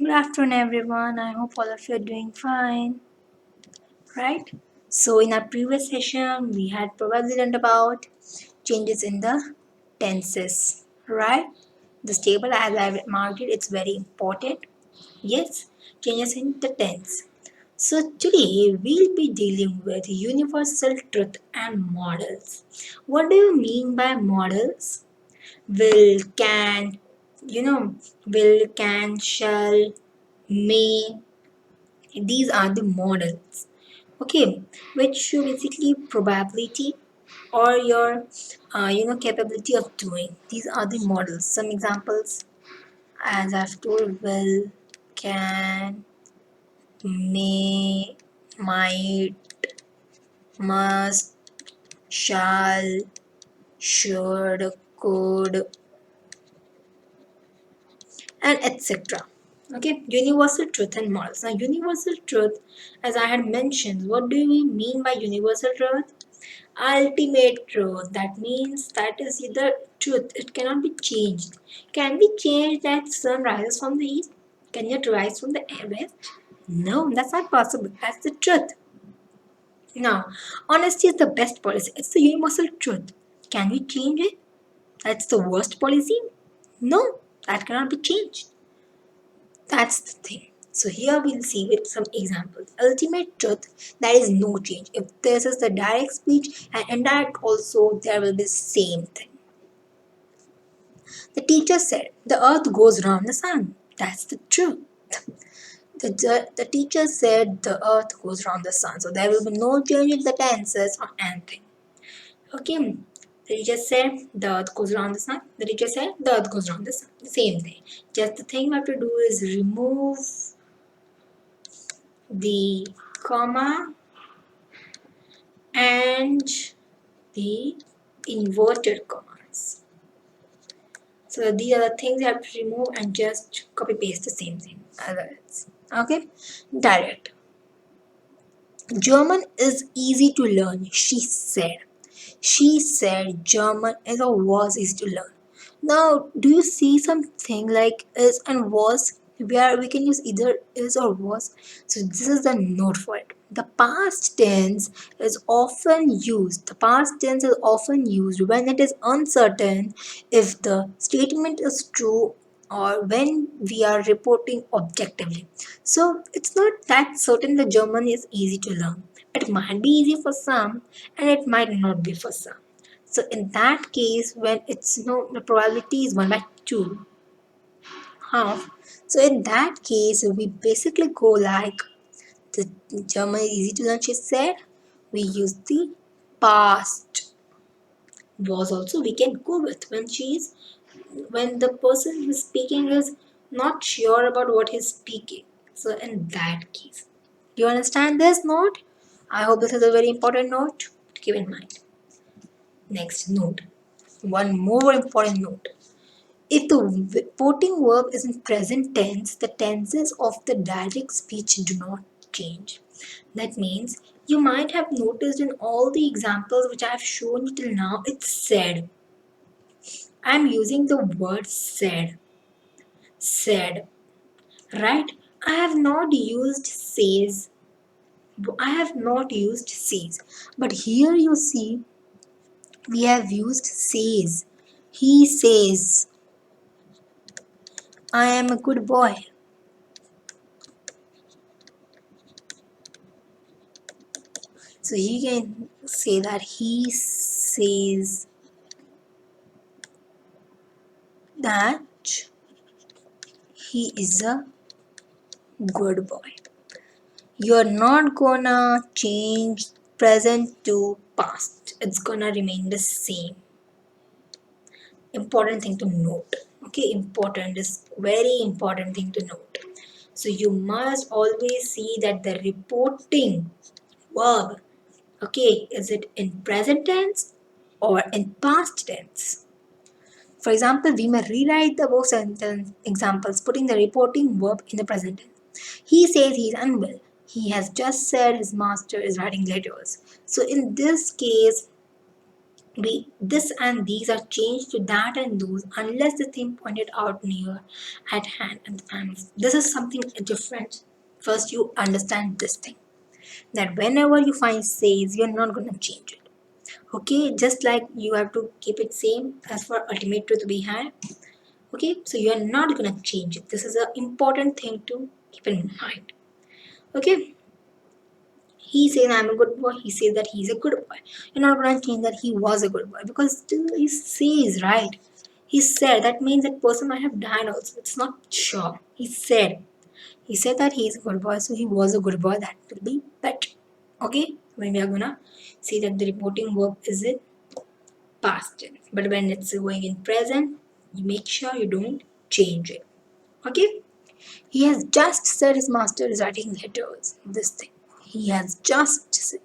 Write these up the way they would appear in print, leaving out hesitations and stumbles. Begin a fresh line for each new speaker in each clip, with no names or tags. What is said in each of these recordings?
Good afternoon, everyone. I hope all of you are doing fine, right? So, in our previous session, we had probably learned about changes in the tenses, right? This table, as I've marked it, it's very important. Yes, changes in the tense. So, today we'll be dealing with universal truth and models. What do you mean by models? Will, can, will, can, shall, may, these are the models, okay, which show basically probability or your capability of doing. These are the models. Some examples, as I've told: will, can, may, might, must, shall, should, could, and etc. Okay, universal truth and models. Now, universal truth, as I had mentioned, what do we mean by universal truth? Ultimate truth. That means that is the truth. It cannot be changed. Can we change that sun rises from the east? Can it rise from the west? No, that's not possible. That's the truth. Now, honesty is the best policy. It's the universal truth. Can we change it? That's the worst policy? No, that cannot be changed. That's the thing. So here we'll see with some examples. Ultimate truth, there is no change. If this is the direct speech and indirect also, there will be same thing. The teacher said, the earth goes round the sun. That's the truth. The teacher said the earth goes round the sun. So there will be no change in the tenses or anything. Okay. The teacher said the earth goes around the sun. The teacher said the earth goes around the sun. Same thing. Just the thing we have to do is remove the comma and the inverted commas. So these are the things you have to remove and just copy paste the same thing. Otherwise, okay, direct. German is easy to learn, she said. She said German is or was easy to learn. Now, do you see something like is and was where we can use either is or was? So, this is the note for it. The past tense is often used. The past tense is often used when it is uncertain if the statement is true or when we are reporting objectively. So it's not that certain the German is easy to learn. It might be easy for some and it might not be for some. So in that case, when it's the probability is 1 by 2 half. So in that case, we basically go like the German is easy to learn. She said we use the past. Was also we can go with when the person who's speaking is not sure about what he's speaking. So in that case, do you understand this note? I hope this is a very important note to keep in mind. Next note, one more important note. If the reporting verb is in present tense, the tenses of the direct speech do not change. That means you might have noticed in all the examples which I have shown you till now, it's said. I am using the word said. Said. Right? I have not used says. I have not used says. But here you see we have used says. He says, I am a good boy. So you can say that he says that he is a good boy. You're not gonna change present to past. It's gonna remain the same. Important thing to note. Okay, important is very important thing to note. So you must always see that the reporting verb, okay, is it in present tense or in past tense? For example, we may rewrite the above sentence examples putting the reporting verb in the present tense. He says he is unwell. He has just said his master is writing letters. So in this case, we this and these are changed to that and those unless the thing pointed out near at hand and this is something different. First you understand this thing, that whenever you find says, you're not going to change it. Okay, just like you have to keep it same as for ultimate truth we had. Okay, so you're not going to change it. This is an important thing to keep in mind. Okay, he says I'm a good boy, he says that he's a good boy. You're not going to change that he was a good boy because still he says, right? He said, that means that person might have died also. It's not sure. He said that he's a good boy, so he was a good boy. That will be better. Okay, when we are gonna see that the reporting verb is in past tense, but when it's going in present, you make sure you don't change it. Okay, he has just said his master is writing letters. This thing he has just said.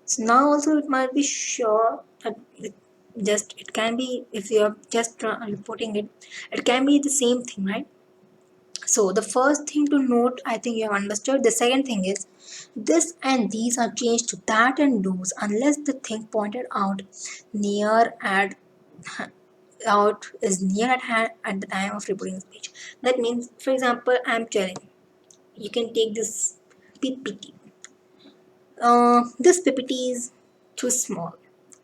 So now also it might be sure that it can be if you are just reporting it, it can be the same thing, right? So the first thing to note, I think you have understood. The second thing is this and these are changed to that and those unless the thing pointed out near at out is near at hand at the time of reporting the speech. That means, for example, I'm telling you can take this PPT. This PPT is too small.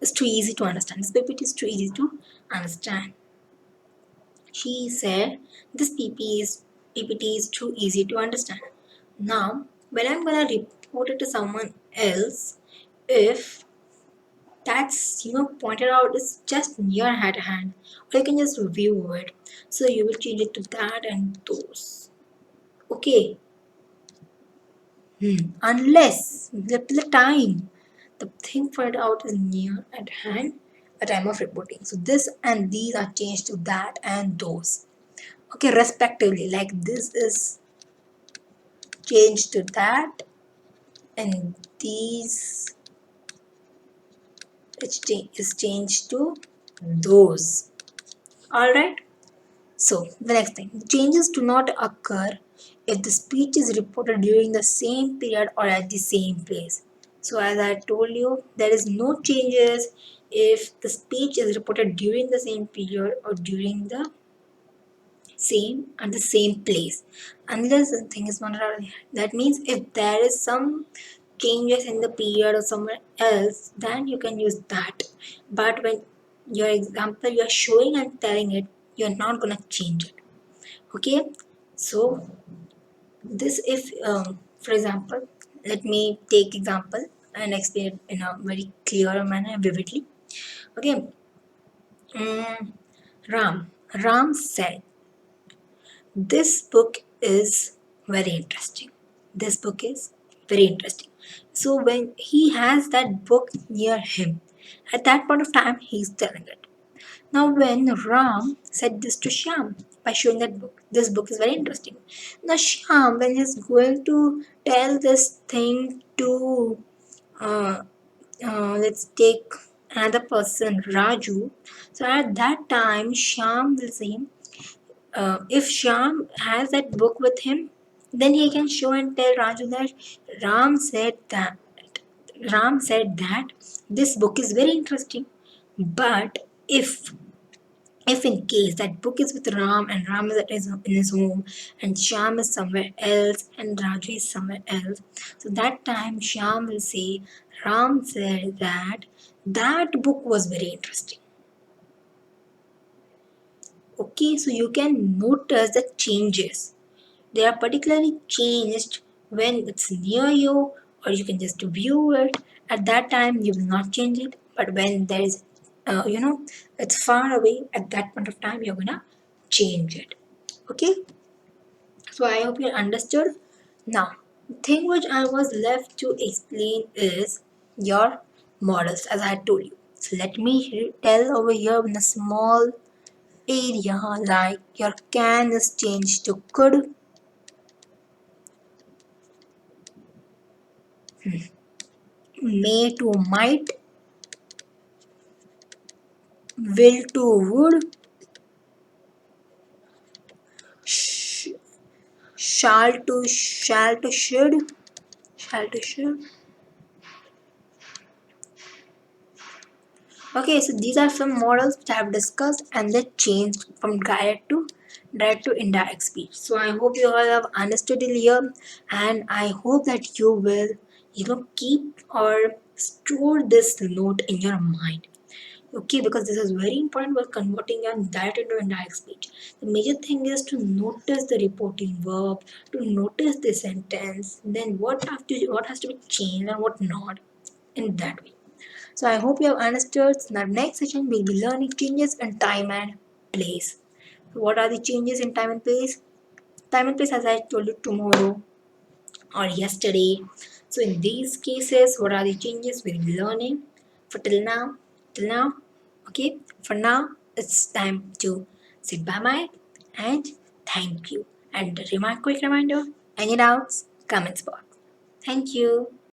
It's too easy to understand. This PPT is too easy to understand. She said this PPT is too easy to understand. Now, when I'm gonna report it to someone else, if that's pointed out is just near at hand, or you can just review it. So you will change it to that and those. Okay. Unless the time the thing pointed out is near at hand at time of reporting. So this and these are changed to that and those. Okay, respectively. Like this is changed to that and these is changed to those. Alright. So the next thing, changes do not occur if the speech is reported during the same period or at the same place. So as I told you, there is no changes if the speech is reported during the same period or during the same at the same place, unless the thing is not around. That means if there is some changes in the period or somewhere else, then you can use that. But when your example you're showing and telling it, you're not gonna change it. Okay, so this if for example, let me take example and explain it in a very clear manner vividly. Okay. mm, ram said this book is very interesting. This book is very interesting. So when he has that book near him, at that point of time, he's telling it. Now, when Ram said this to Shyam by showing that book, this book is very interesting. Now, Shyam, when he's going to tell this thing to, uh, let's take another person, Raju. So at that time, Shyam will say, if Shyam has that book with him, then he can show and tell Raju that Ram said that Ram said that this book is very interesting. But if in case that book is with Ram and Ram is in his home and Shyam is somewhere else and Raju is somewhere else, so that time Shyam will say Ram said that that book was very interesting. Okay, so you can notice the changes. They are particularly changed when it's near you or you can just view it. At that time, you will not change it. But when there is, it's far away, at that point of time, you're gonna change it. Okay, so I hope you understood. Now, the thing which I was left to explain is your models, as I had told you. So let me tell over here in a small area like your can is changed to could, may to might, will to would, sh- shall to should, shall to should, Okay, so these are some models which I have discussed and they changed from direct to indirect speech. So I hope you all have understood it here, and I hope that you will keep or store this note in your mind. Okay, because this is very important while converting your direct into indirect speech. The major thing is to notice the reporting verb, to notice the sentence, then what has to be changed and what not, in that way. So I hope you have understood. In our next session, we'll be learning changes in time and place. So what are the changes in time and place? Time and place, as I told you, tomorrow or yesterday. So in these cases, what are the changes we'll be learning? For till now, okay. For now, it's time to say bye bye and thank you. And quick reminder: any doubts, comments box. Thank you.